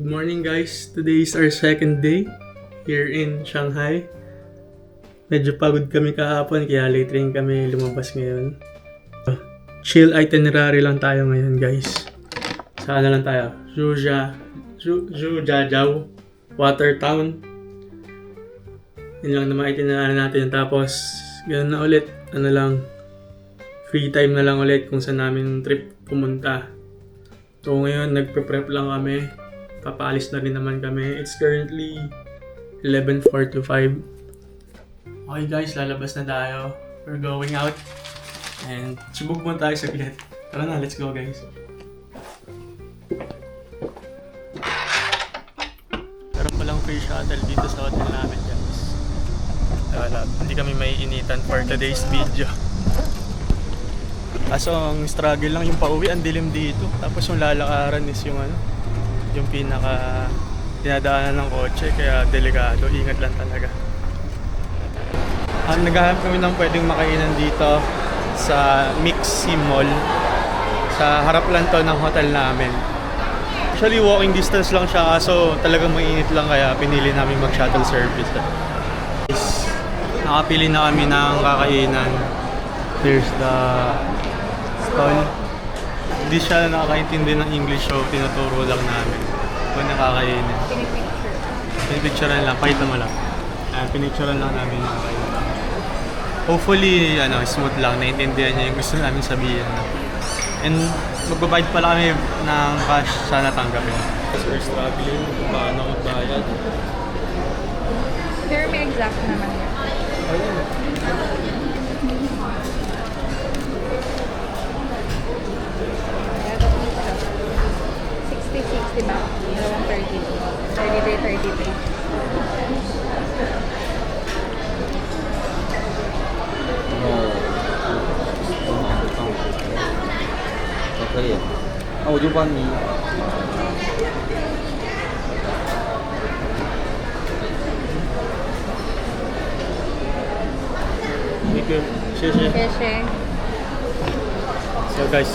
Good morning guys. Today is our second day here in Shanghai. Medyo pagod kami kahapon kaya late rin kami lumabas ngayon. Chill itinerary lang tayo ngayon guys. Saan na lang tayo? Zhujiajiao Water Town. Yun lang naman itinerary natin. Tapos ganoon na ulit. Ano lang, free time na lang ulit kung saan namin trip pumunta. So ngayon nagpe-prep lang kami. Papaalis na rin naman kami. It's currently 11:45. Okay guys, lalabas na tayo. We're going out. And subok muna tayo saglit. Tara na, let's go guys. Meron palang free shuttle dito sa hotel namin guys. Hindi kami may initan for today's video. Kaso ang struggle lang yung pauwi, ang dilim dito. Tapos yung lalakaran is yung yung pinaka dinadaanan ng kotse, kaya delikado, ingat lang talaga. Naghahanap kami ng pwedeng makainan dito sa Mixi Mall. Sa harap lang to ng hotel namin. Actually walking distance lang siya, kaso talagang mainit lang kaya pinili namin mag-shuttle service. Nakapili na kami ng kakainan. There's the stall. Hindi siya nakakaintindi ng English, so tinuturo lang namin kung nakakainin. Pinipicturean lang, pakita mo lang. Pinicturean lang namin yung nakakainin. Hopefully, smooth lang, naiintindihan niya yung gusto namin sabihin. And magbabayad pala kami ng cash, sana tanggapin. We're struggling, paano magbayad. Pero may exact naman yun. Ayun. Diba? Dalawang 33. 33.可以，那我就帮你。Thank you. Sheshe. So guys,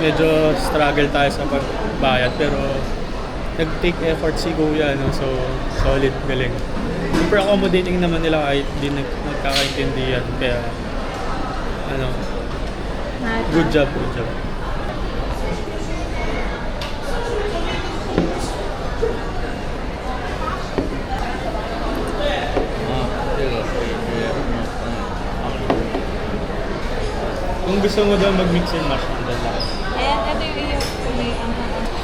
medyo struggle tayo sa pagbayad pero nag-take effort si Kuya, so solid, galing. Super accommodating naman nila kahit di nagkakaintindihan, kaya good job. Kung gusto mo daw mag-mix and match, nandun lang. Ayan, ito yung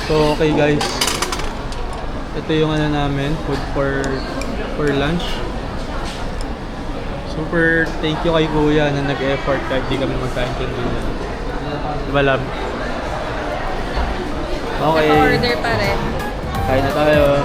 So okay guys, ito yung namin, food for lunch. Super thank you kay Kuya na nag-effort kahit di kami magkaintindihan. Diba love? Okay. Naka-order pa rin. Kain na tayo.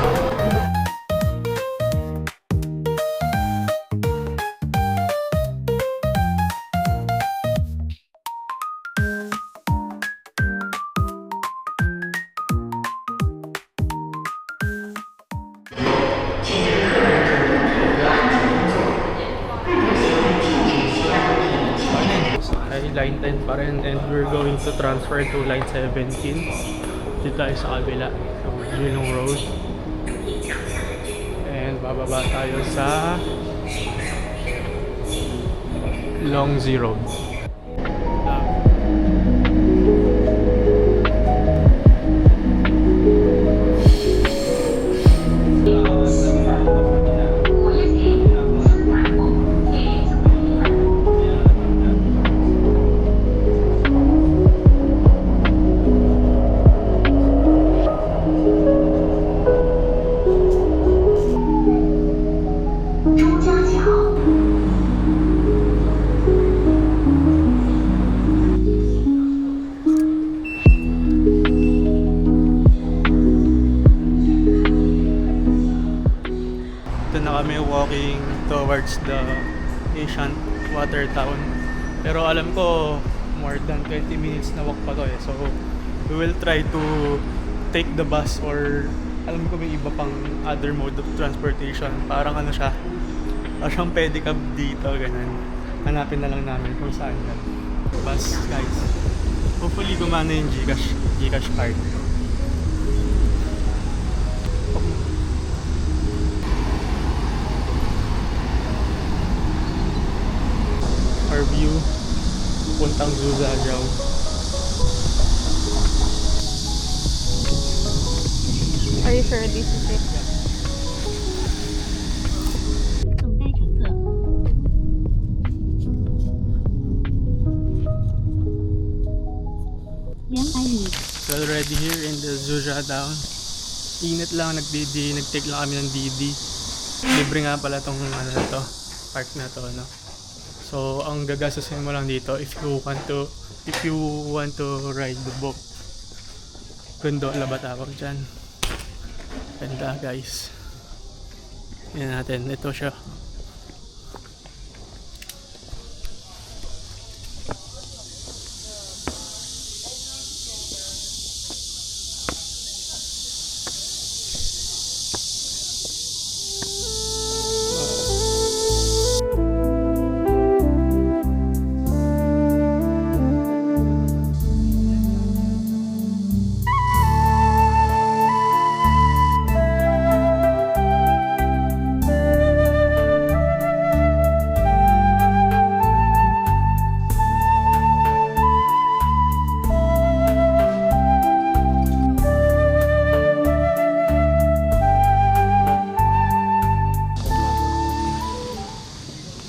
Line 10 pa rin, and we're going to transfer to line 17 dito tayo sa kabila, so Jilong Road, and bababa tayo sa Longzhi Road. Kami walking towards the Asian Water Town, pero alam ko more than 20 minutes na walk pa to so we will try to take the bus, or alam ko may iba pang other mode of transportation, parang siya, parang pedicab dito, ganun. Hanapin na lang namin kung saan yan. Bus guys, hopefully gumana yung Gcash card. our view puntang Zhuzhajiao. Are you sure this is it? 送该乘客。200米。 So already here in the Zhuzhajiao. Init lang, nag-take lang kami ng DD. Libre nga pala tong ano na to, park na to, no? So ang gagastusin mo lang dito if you want to ride the boat. Gondola ba tawag dyan? Ganda guys. Yan natin, ito siya.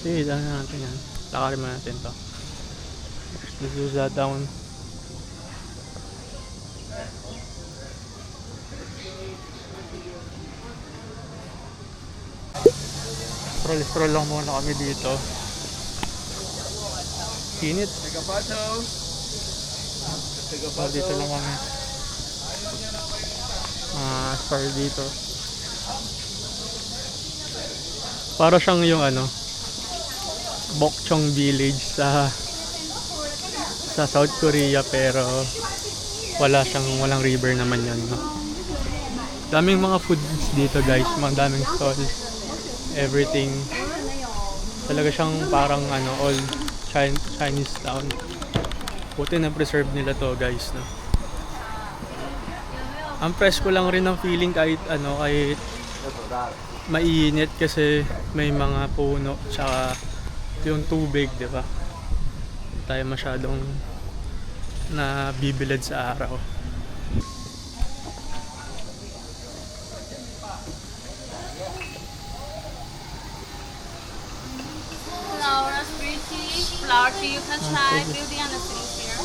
Sige, dami na natin yan. Lakarin mo natin to. Zhuzha down. Stroll lang muna kami dito. Init. So, dito lang kami. Start dito. Para siyang yung ano, Bokchong Village sa South Korea, pero walang river naman yan, no? Daming mga foods dito guys, mga daming stall, everything. Talaga siyang parang ano, all Chinese town. Buti na preserve nila to guys, no? Ang presko lang rin ng feeling kahit ano, kahit mainit kasi may mga puno tsaka yung tubig, di ba? Hindi tayo masyadong nabibilad sa araw. Flowers, pretty flower tree. You can try Beauty and the Beast here.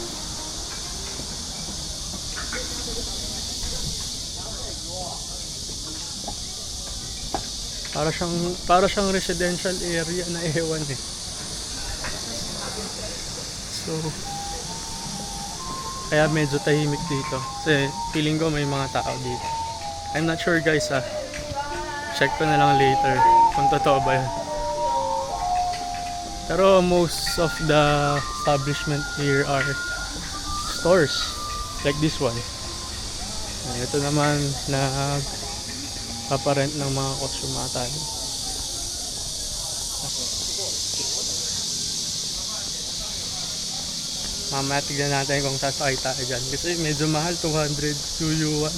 Para siyang residential area na ewan eh. So, kaya medyo tahimik dito. Kasi feeling ko may mga tao dito. I'm not sure guys ah. Check ko na lang later kung totoo ba yun. Pero most of the establishment here are stores. Like this one. Ito naman paparent ng mga konsumatan. Mamaya tignan natin kung sasakay tayo dyan. Kasi medyo mahal, 202 yuan.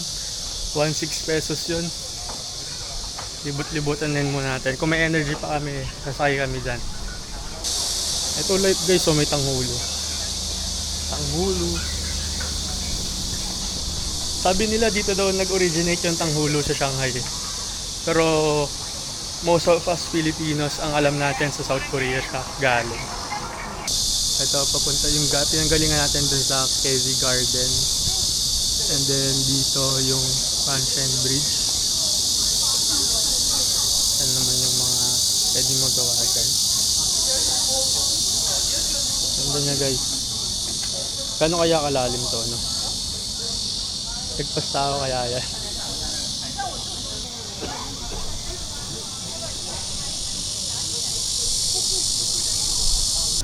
16 pesos yun. Libut-libutan din muna natin. Kung may energy pa kami, sasakay kami dyan. Ito guys, may tanghulo. Tanghulo. Sabi nila dito daw nag-originate yung tanghulo sa Shanghai. Pero most of us Filipinos, ang alam natin sa South Korea siya galing. Ito, papunta yung pinanggalingan natin dun sa Kezi Garden. And then dito yung Panshen Bridge. Yan naman yung mga pwede magawa dyan. Ganda niya guys. Kano kaya kalalim to, no? Nagpas tao kaya yan.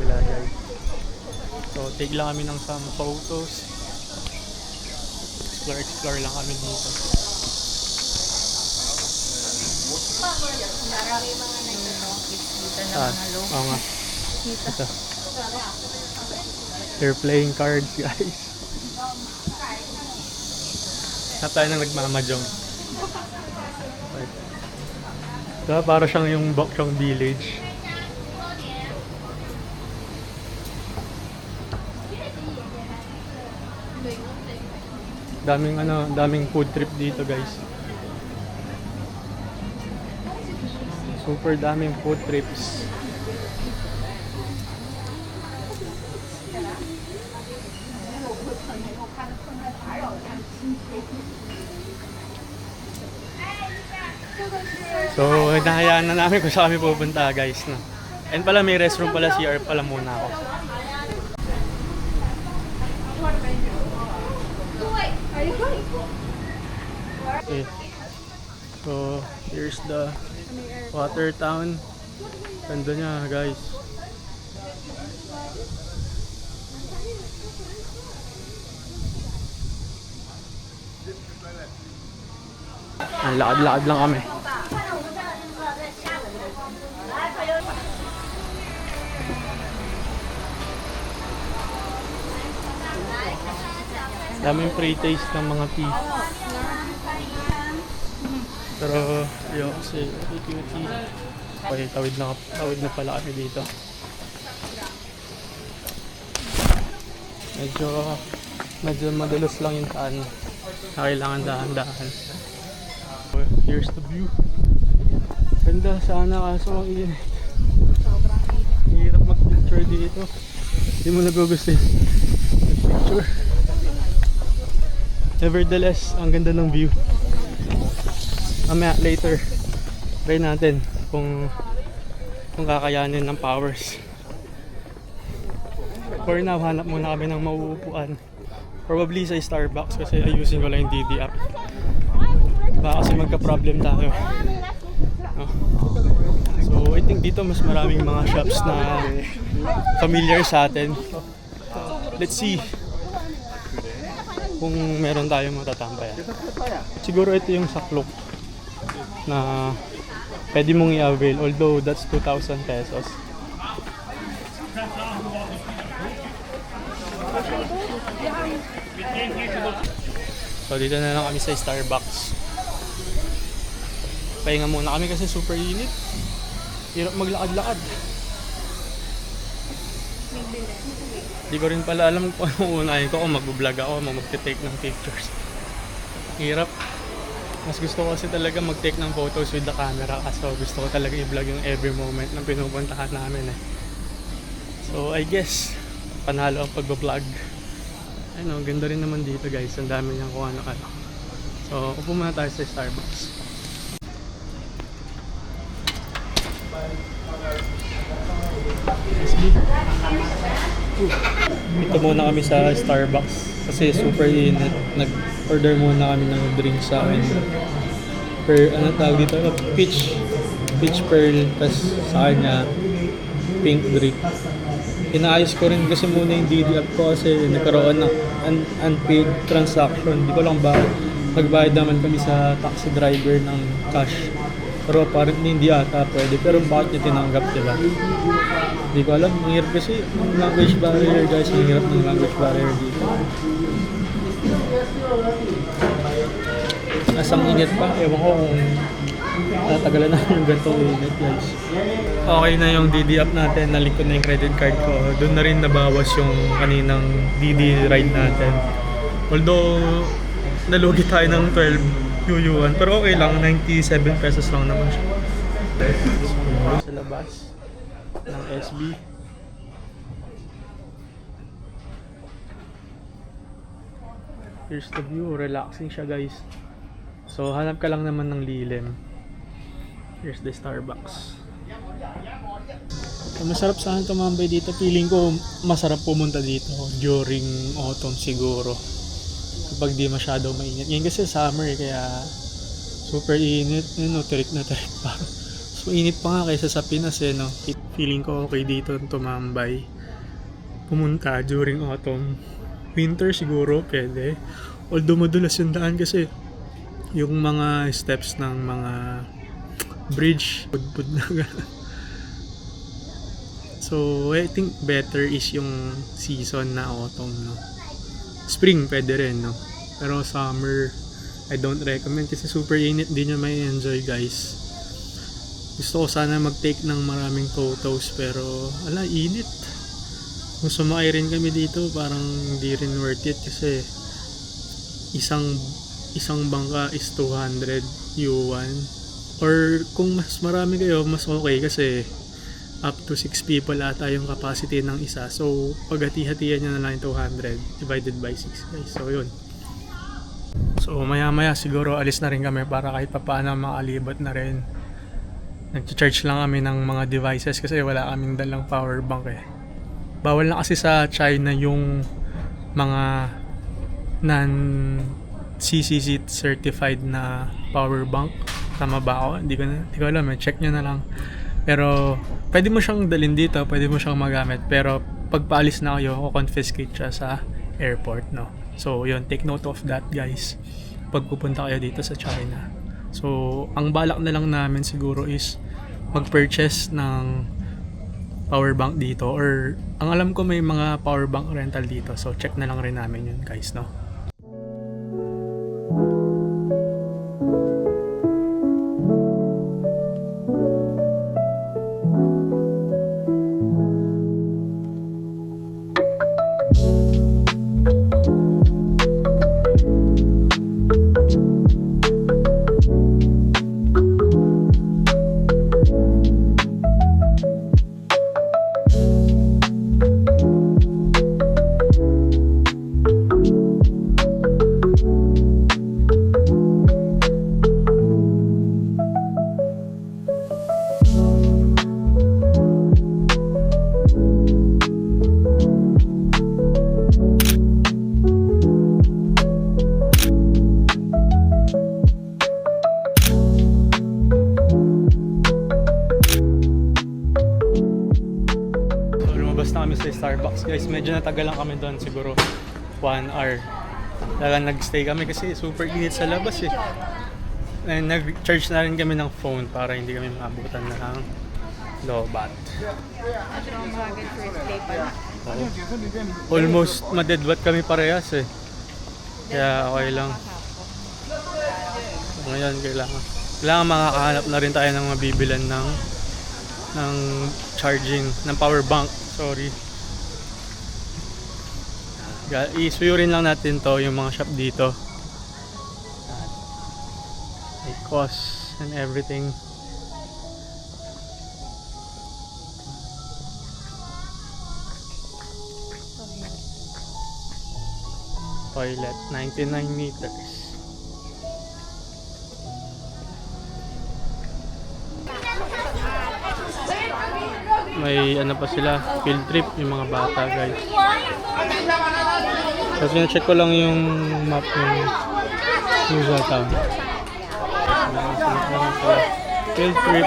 Bila guys. So take lang kami ng some photos. Explore lang kami dito. Marami mga nakikita na mga low. Oo nga. Ito. They're playing cards guys. Hanap tayo nang nagmamajong. Diba, para siyang yung Bokchong Village. Daming food trip dito, guys. Super daming food trips. So, nahayaan na namin kung saan kami pupunta, guys, no. And pala may restroom pala, CR pala muna ako. Okay. So, here's the water town. Ganda niya, guys. Ang lakad-lakad lang kami. Daming pre-taste ng mga tea. Pero yun kasi cutie. Okay, tawid na pala kami dito. Medyo madalos lang yung taan. Kailangan dahan-dahan. So, here's the view. Ganda sana kaso ang init. Hirap mag-picture dito. Hindi mo nagugustuhin mag-picture. Nevertheless, ang ganda ng view. Later, try natin kung kakayanin ng powers. For now, hanap muna kami ng mauupuan. Probably sa Starbucks kasi ayusin ko lang yung DD app. Baka kasi magka-problem tayo. No? So, I think dito mas maraming mga shops na familiar sa atin. Let's see kung meron tayong matatambayan. Siguro ito yung saklok na pwede mong i-avail, although that's 2,000 pesos. So dito na lang kami sa Starbucks. Pahinga muna kami kasi super init. Hirap maglakad-lakad. Di ko rin pala alam kung anong unahin ko, kung mag-vlog ako, mag-take ng pictures. Hirap. Mas gusto ko kasi talaga mag-take ng photos with the camera kasi gusto ko talaga i-vlog yung every moment ng pinupuntahan namin eh. So I guess, panalo ang pag-vlog. Ayun, ganda rin naman dito guys, ang dami niyang kung ano-ano. So, upo muna tayo sa Starbucks. Ito muna kami sa Starbucks kasi super init. Nag-order muna kami ng drink sa amin. Ano tawag dito? Peach pearl, tas sa kanya pink drink. Inaayos ko rin kasi muna yung DD app ko kasi nagkaroon ng unpaid transaction. Hindi ko lang ba nagbayad naman kami sa taxi driver ng cash. Pero apparently hindi ata pwede. Pero bakit niya tinanggap, diba? Hindi ko alam. Ang hirap kasi ng language barrier, guys. Ang hirap ng language barrier dito. Asang init pa. Ewan ko kung natagalan na yung gantong init, guys. Okay na yung DD app natin. Nalink ko na yung credit card ko. Doon na rin nabawas yung kaninang DD ride natin. Although, nalugi tayo ng 12 yuan. Pero okay lang, 97 pesos lang naman siya. So, sa labas ng SB. Here's the view, relaxing siya guys. So hanap ka lang naman ng lilim. Here's the Starbucks. So, masarap sana tumambay dito. Feeling ko masarap pumunta dito during autumn siguro. Kapag di masyado mainit. Ngayon kasi summer kaya super init. Yun, tirik na tirik pa. So init pa nga kaysa sa Pinas eh, no? Feeling ko okay dito tumambay. Pumunta during autumn. Winter siguro pwede. Although madulas yung daan kasi yung mga steps ng mga bridge pud na gano'n. So I think better is yung season na autumn, no? Spring pwede rin, no? Pero summer I don't recommend kasi super init, di nyo may enjoy guys. Gusto ko sana mag-take ng maraming photos pero ala, init. Kung sumakay rin kami dito parang hindi rin worth it kasi isang bangka is 200 yuan. Or kung mas marami kayo, mas okay kasi up to 6 people ata yung capacity ng isa. So, paghati-hatian nyo na lang yung 200 divided by 6 guys. So, yun. So, maya-maya siguro alis na rin kami para kahit papaano makalibot na rin. Nag-charge lang kami ng mga devices kasi wala kaming dalang power bank eh. Bawal na kasi sa China yung mga non-CCC certified na power bank. Tama ba ako? Hindi ko alam eh. Check nyo na lang. Pero pwede mo siyang dalhin dito, pwede mo siyang magamit. Pero pag paalis na kayo, confiscate siya sa airport, no? So yun, take note of that guys. Pag pupunta kayo dito sa China. So ang balak na lang namin siguro is mag-purchase ng power bank dito. Or ang alam ko may mga power bank rental dito. So check na lang rin namin yun guys, no? Sa Starbucks guys, medyo natagal lang kami doon, siguro 1 hour. Talagang nag-stay kami kasi super init sa labas eh. And nag-charge na rin kami ng phone para hindi kami maabutan na ng lobat. Almost madedwat kami parehas eh. Kaya okay lang. Ngayon kailangan makakahanap na rin tayo ng mabibilan ng charging, ng power bank. Sorry. Isuyo rin lang natin to, yung mga shop dito. May cost and everything. Toilet, 99 meters. May ano pa sila, field trip yung mga bata guys. Tapos check ko lang yung map ng Nusa Town. Field trip.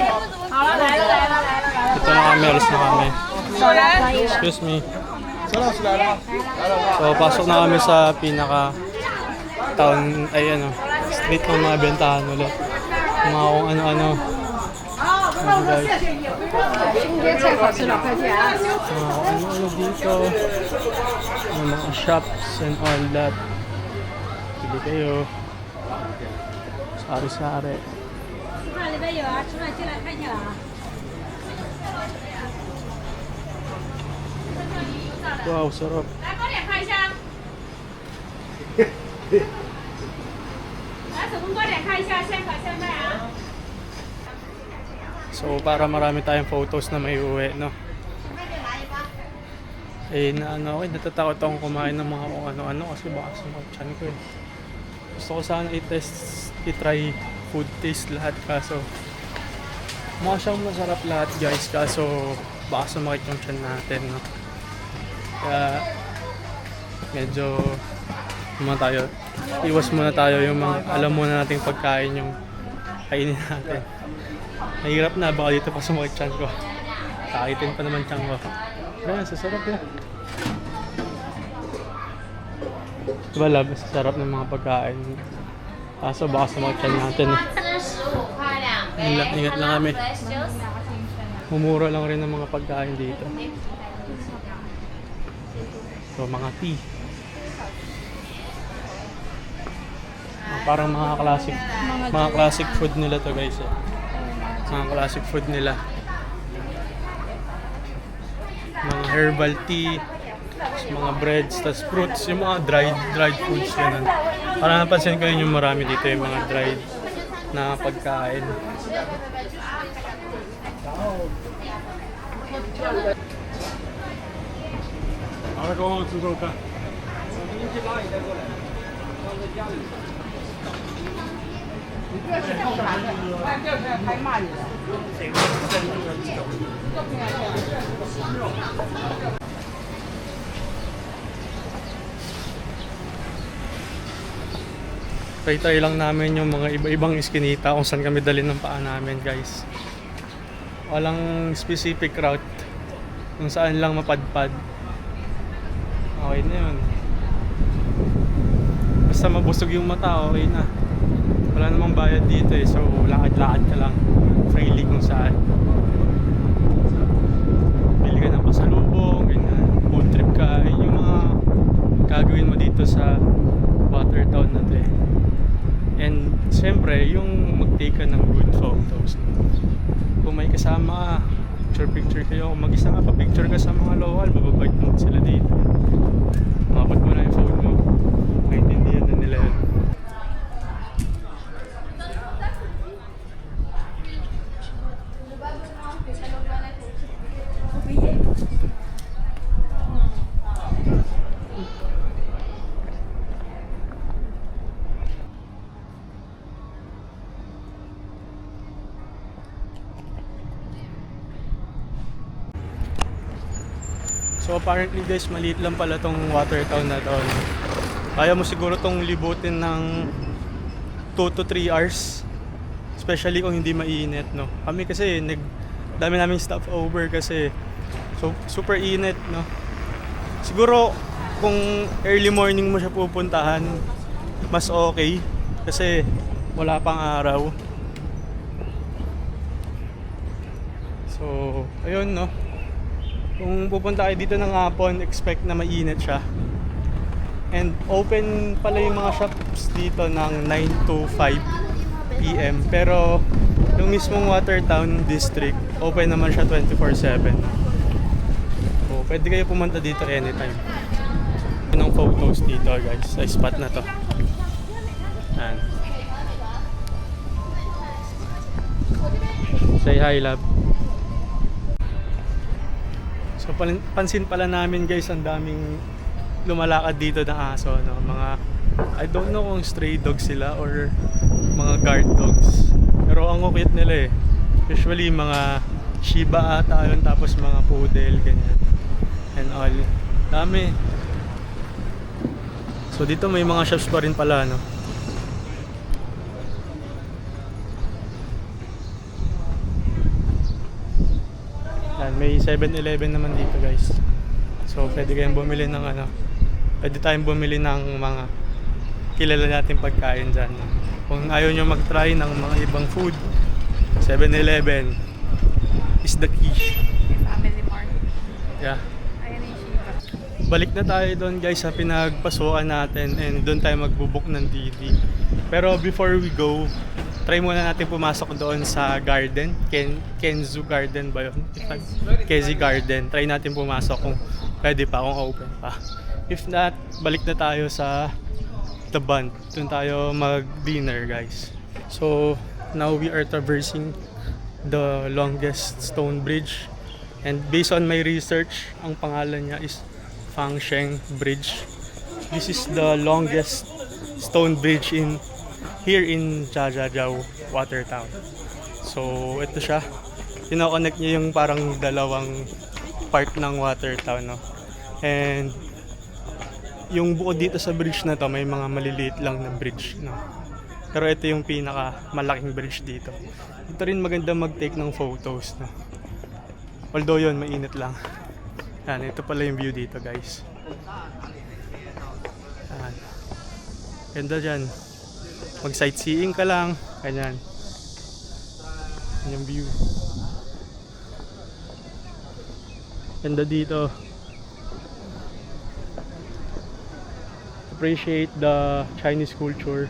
Ito na kami, alis na kami. Excuse me. So pasok na kami sa pinaka town, ay ano, street ng mga bentahan ulit. Mga kung ano-ano. Guys. Ano dito, may mga shops and all that. Pili kayo. Sari-sari. Wow, sarap. So para marami tayong photos na may uwi, no? Eh natatakot akong kumain ng mga kung ano-ano kasi baka sumakchan ko eh. Gusto ko sana i-try food taste lahat kaso mukha siyang masarap lahat guys, kaso baka sumakit yung tiyan natin, no? Kaya medyo iwas muna tayo yung mga alam muna nating pagkain yung kainin natin. Mahirap na, baka dito pa sumakit tiyan ko. Kakitin pa naman tiyan ko. Ayan, sasarap yun. Diba lab, sasarap ng mga pagkain. Kaso baka sumakit tiyan natin eh. Ingat lang kami. Mumura lang rin ng mga pagkain dito. So mga tea. Parang mga classic food nila to guys eh. Mga classic food nila. Mga herbal tea, mga breads, tas fruits, yung mga dried foods ganun. Parang napansin ko yun yung marami dito yung mga dried na pagkain. Try lang namin yung mga iba-ibang iskinita kung saan kami dalhin ng paa namin, guys. Walang specific route kung saan lang mapadpad. Okay na yun. Basta mabusog yung mata, okay na. Wala namang bayad dito eh, so lakad-lakad ka lang freely kung saan. Bili ka ng pasalubong, ganyan. Food trip ka, yun yung mga gagawin mo dito sa Watertown na to eh. And siyempre, yung mag-take ka ng good photos. Kung may kasama ka, picture kayo. Kung mag-isa nga pa, picture ka sa mga local, mababait naman sila dito. Mabot mo na yung phone mo. Maintindihan na nila yun. So apparently guys, maliit lang pala tong Watertown na to. Kaya mo siguro tong libutin ng 2 to 3 hours. Especially kung hindi mainit, no. Kami kasi dami naming stopover kasi so super init, no. Siguro kung early morning mo siya pupuntahan, mas okay kasi wala pang araw. So ayun, no. Kung pupunta kayo dito ng hapon, expect na mainit siya. And open pala yung mga shops dito ng 9 to 5 PM. Pero yung mismong Watertown District, open naman siya 24/7. So pwede kayo pumunta dito anytime. Ng photos dito guys, sa spot na to. Ayan. Say hi, love. So pansin pala namin guys, ang daming lumalakad dito na aso, no? Mga I don't know kung stray dogs sila or mga guard dogs. Pero ang cute nila eh. Usually mga Shiba ata yun, tapos mga poodle, ganyan. And all. Dami. So dito may mga shops pa rin pala, no? Yan, may 7-Eleven naman dito guys. So pwede kayong bumili ng pwede tayong bumili ng mga kilala natin pagkain dyan. Kung ayaw nyo mag-try ng mga ibang food, 7-Eleven is the key. Family Mart. Yeah. Ayan yung Shiba. Balik na tayo doon guys sa pinagpasukan natin and doon tayo magbubook ng DD. Pero before we go, try muna natin pumasok doon sa garden. Kenzu Garden ba yun? Kezi Garden. Try natin pumasok kung pwede pa, kung open pa. If not, balik na tayo sa The Bund. Doon tayo mag-dinner guys. So, now we are traversing the longest stone bridge. And based on my research, ang pangalan niya is Fangsheng Bridge. This is the longest stone bridge here in Jiajiajiao, Watertown. So, ito siya. Kinoconnect niya yung parang dalawang part ng Watertown, no? And yung bukod dito sa bridge na to, may mga maliliit lang na bridge, no? Pero ito yung pinaka malaking bridge dito. Ito rin maganda mag-take ng photos, no? Although yun, mainit lang. Yan, ito pala yung view dito, guys. Yan. Ganda dyan. Mag-sightseeing ka lang. Ganyan. Yan yung view. Ganda dito. Appreciate the Chinese culture.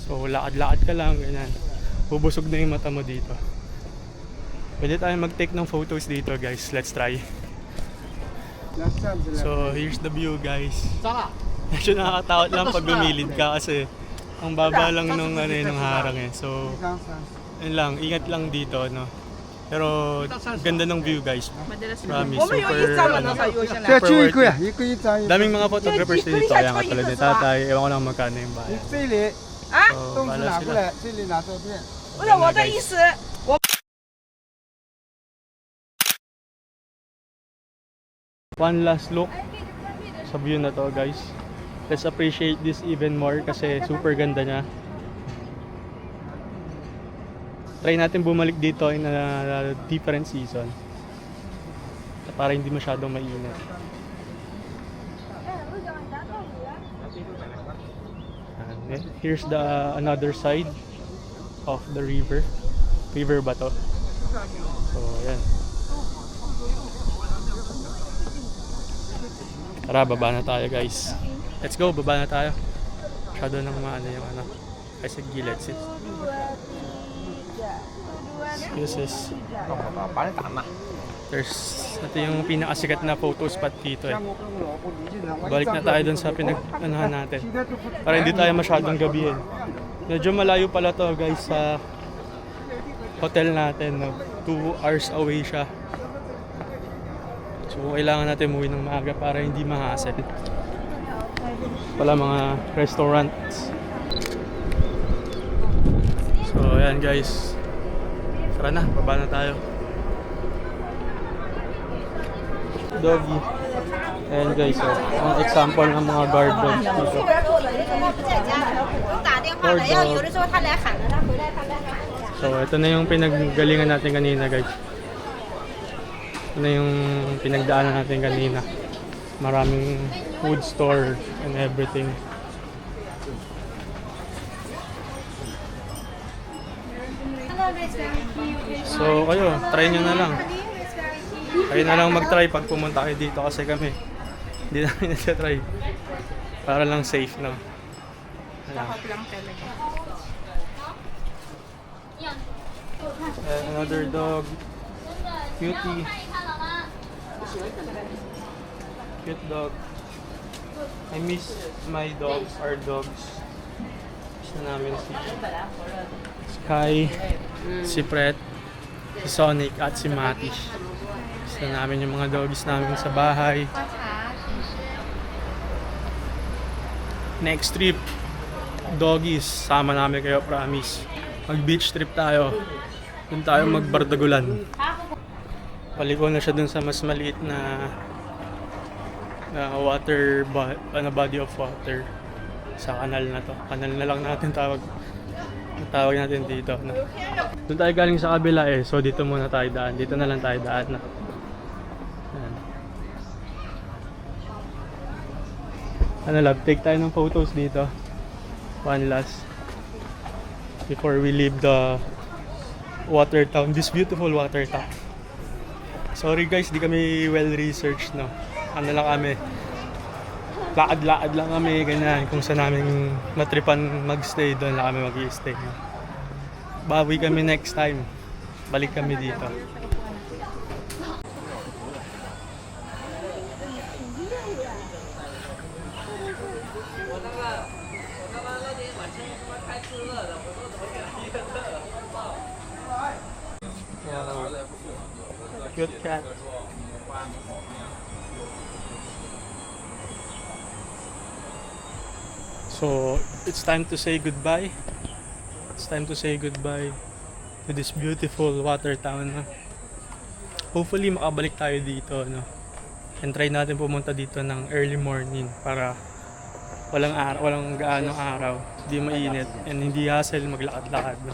So, lakad-lakad ka lang. Ganyan. Bubusog na yung mata mo dito. Pwede tayo mag-take ng photos dito, guys. Let's try. So, here's the view, guys. Medyo nakakatakot lang pag gumilid ka kasi ang baba lang nung, nung harang eh. So, yun lang, ingat lang dito, no? Pero, ganda ng view, guys. Promise, super worth it. Daming mga photographers dito, kaya katulad ni tatay. Ewan ko lang magkano yung bahay. So, bahala sila. 不是我的意思， One last look sa view na to, guys. Let's appreciate this even more kasi super ganda niya. Try natin bumalik dito in a different season para hindi masyadong mainit. And here's the another side of the river. River ba to? So, yan. Tara, baba na tayo, guys. Let's go, baba na tayo. Masyado nang maano yung ano. Ay, sa gilid. Excuses. Ito yung pinakasikat na photo spot dito eh. Balik na tayo dun sa pinag-anuhan natin. Para hindi tayo masyadong gabihin. Medyo malayo pala to, guys, sa hotel natin. No? 2 hours away siya. So, kailangan natin umuwi ng maaga para hindi ma-hassle. Wala mga restaurants. So, ayan, guys. Tara na, baba na tayo. Doggy. Ayan, guys. So, ang example ng mga guard dogs dito. So, ito na yung pinaggalingan natin kanina, guys. Ito na yung pinagdaanan natin kanina. Maraming food store and everything. So, kayo, try nyo na lang. Kayo na lang mag-try pag pumunta kayo dito kasi kami hindi namin nag-try. Para lang safe, no? Ayan. And another dog. Cutie. Cute dog. I miss my dogs, our dogs. Miss na namin si Sky, si Pret, si Sonic, at si Matish. Miss na namin yung mga doggies namin sa bahay. Next trip, doggies, sama namin kayo, promise. Mag-beach trip tayo. Doon tayo magbardagulan. Paliko na siya dun sa mas maliit na body of water sa kanal na to. Kanal na lang natin tawag natin dito. No? Doon tayo galing sa kabila eh. So dito muna tayo daan. Dito na lang tayo daan. No? Ayan. Ano love, take tayo ng photos dito. One last. Before we leave the water town. This beautiful water town. Sorry guys, di kami well researched, no. Ano lang kami. Lakad-lakad lang kami, ganyan. Kung saan namin matripan magstay, doon lang kami mag-i-stay. No? Bawi kami next time. Balik kami dito. Cute cat. So, it's time to say goodbye. It's time to say goodbye to this beautiful water town. No? Hopefully, makabalik tayo dito. No? And try natin pumunta dito ng early morning para walang gaanong araw. Hindi mainit and hindi hassle maglakad-lakad. No?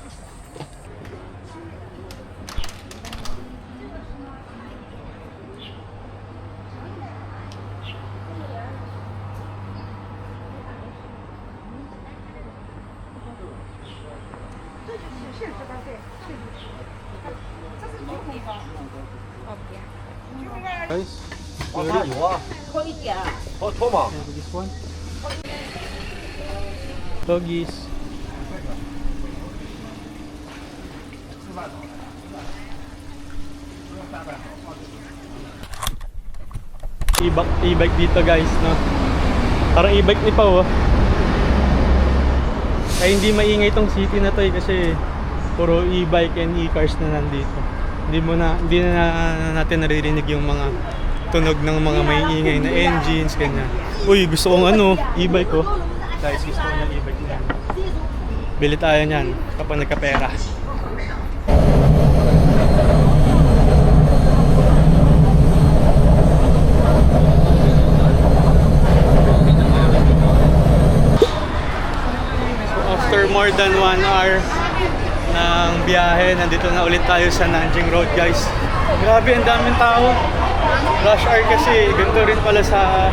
Guys, this one. Doggies. E-bike dito guys, no? Parang e-bike ni Pao, oh. Ay hindi maingay tong city na to eh, kasi puro e-bike and e-cars na nandito. Hindi na natin naririnig yung mga tunog ng mga may ingay na engines, ganyan. Uy, gusto kong e-bike ko. Guys, gusto ko ng e-bike niyan. Bili tayo niyan kapag nagkapera. After more than 1 hour ng biyahe, nandito na ulit tayo sa Nanjing Road guys. Grabe, ang daming tao. Rush hour kasi, ganito rin pala sa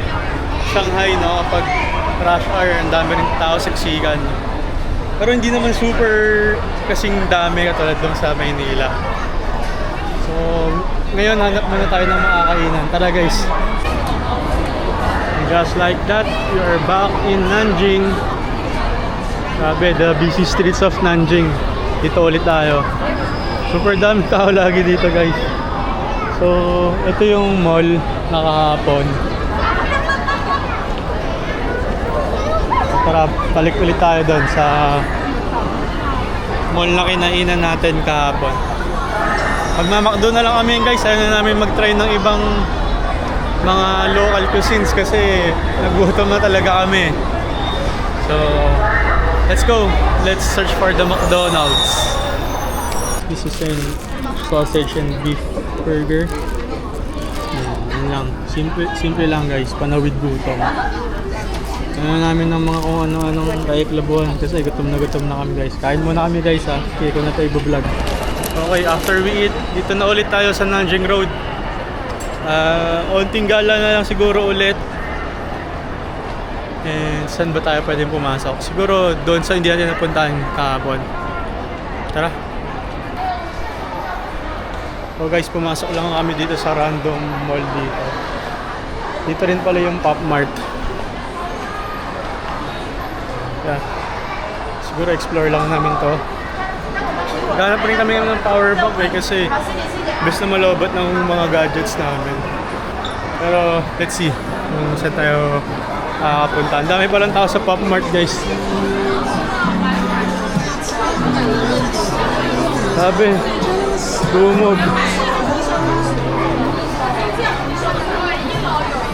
Shanghai, no? Kapag rush hour, ang dami rin tao sa siksikan. Pero hindi naman super kasing dami katulad doon sa Maynila. So, ngayon hanap muna tayo ng makakainan. Tara guys. And just like that, we are back in Nanjing. Grabe, the busy streets of Nanjing. Dito ulit tayo. Super dami tao lagi dito guys. So, ito yung mall na kahapon. Tara, balik ulit tayo doon sa mall na kinainan natin kahapon. Magmamakdo na lang kami guys. Ayaw na namin mag-try ng ibang mga local cuisines kasi nagutom na talaga kami. So, let's go. Let's search for the McDonald's. This is a sausage and beef burger. Yan lang. Simple lang guys. Panawid gutom. Ano namin ng mga kung ano-anong kaiklabuhan kasi gutom na kami guys. Kain muna kami guys ha. Okay, kung na tayo i-vlog. Okay, after we eat, dito na ulit tayo sa Nanjing Road. Onting gala na lang siguro ulit. And saan ba tayo pwedeng pumasok? Siguro doon sa hindi natin napuntahan kahapon. Tara. So guys, pumasok lang kami dito sa random mall dito. Dito rin pala yung Pop Mart. Yeah. Siguro explore lang namin to. Ganap rin kami ng power bank kasi best na malobot ng mga gadgets namin. Pero let's see kung saan tayo punta. Ang dami palang tao sa Pop Mart guys. Sabi, lumog.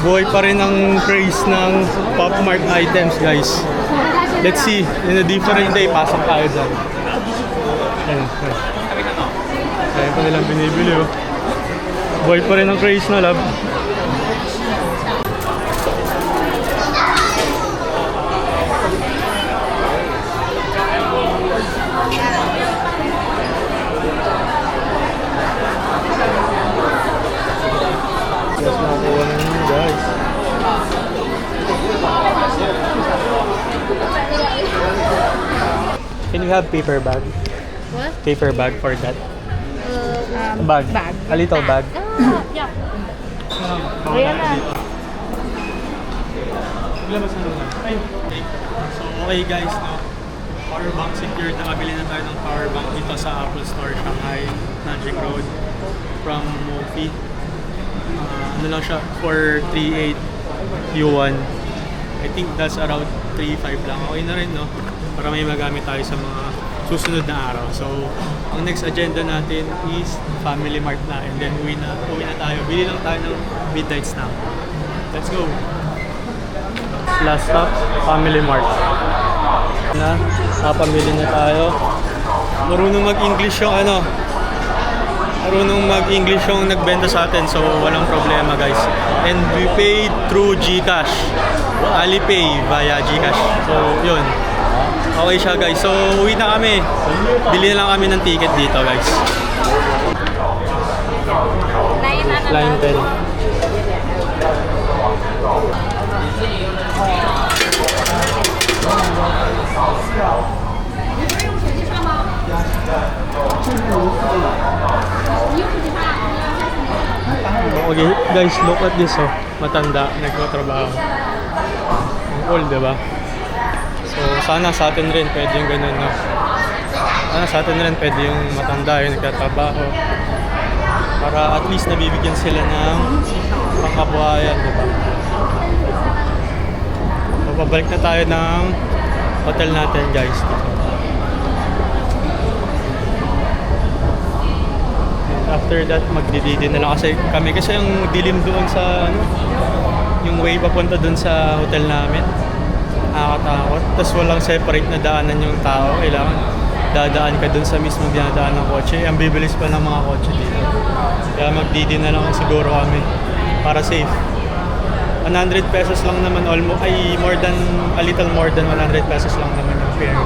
Buhay pa rin ang craze ng Pop Mart items guys. Let's see, in a different day, pasok tayo dyan. Ayan. Ayan pa nilang binibili oh. Buhay pa rin ang craze na love. Yes, makakuha na naman guys. Can you have paper bag? What? Paper bag for that? Bag. A little bag. Yeah. Ayan na. So okay guys, no? Power bank secured. Nakabili na tayo ng power bank dito sa Apple Store, Shanghai, Nanjing Road from Mofi. Ano lang siya, for 3.8 yuan. I think that's around 3.5 lang. Okay na rin, no? Para may magamit tayo sa mga susunod na araw. So, ang next agenda natin is Family Mart na. And then, uwi na tayo. Bili lang tayo ng midnight snack. Let's go! Last stop, Family Mart. Pamili na tayo. Marunong mag-English yung marunong mag-English yung nagbenta sa atin, so walang problema guys. And we paid through GCash. Alipay via GCash. So, yun. Okay siya guys. So, uwi na kami. Bili na lang kami ng ticket dito guys. Line 10. Okay guys, look at this oh. Matanda, nagtatrabaho. Ang old, diba? So sana sa atin rin pwede yung ganun, no? Sana sa atin rin pwede yung matanda yung nagtatrabaho. Para at least nabibigyan sila ng pangkabuhayan, di ba? So, pabalik na tayo ng hotel natin, guys. After that, magdididi na lang kasi kami. Kasi yung dilim doon sa, ano, yung way papunta doon sa hotel namin. Nakakatakot. Tapos walang separate na daanan yung tao. Kailangan dadaan ka doon sa mismo dinadaan ng kotse. Ang bibilis pa ng mga kotse dito. Kaya magdidi na lang siguro kami para safe. 100 pesos lang naman almost, ay more than, a little more than 100 pesos lang naman yung fare.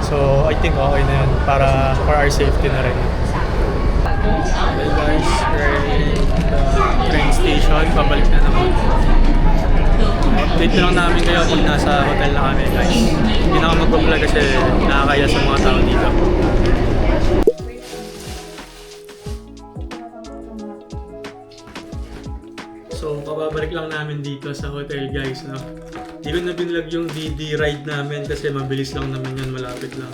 So, I think okay na yun para for our safety na rin. Okay guys, we're in the train station. Pabalik na naman. Update na lang namin kayo pag nasa hotel na kami guys. Hindi na ako mag-vlog kasi nakakaya sa mga tao dito. So, pababalik lang namin dito sa hotel guys. No? Hindi ko na binlog yung DD ride namin kasi mabilis lang naman yan, malapit lang.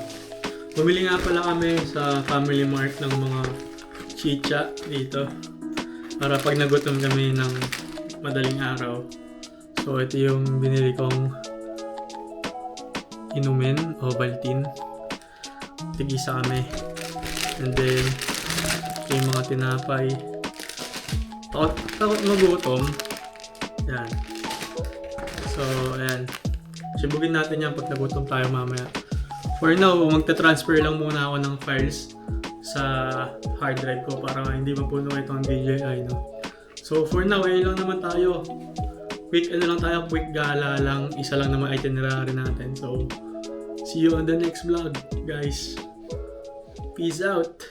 Bumili nga pala kami sa Family Mart ng mga chicha dito para pag nagutom kami ng madaling araw. So ito yung binili kong inumin, Ovaltine. Tig-isa kami. And then yung mga tinapay. Takot magutom. Yan. So ayan. Sibugin natin yan pag nagutom tayo mamaya. For now, magta-transfer lang muna ako ng files sa hard drive ko para hindi mapuno itong DJI, no? So for now, ayun lang naman tayo. Quick gala lang. Isa lang naman itinerary natin. So see you on the next vlog, guys. Peace out.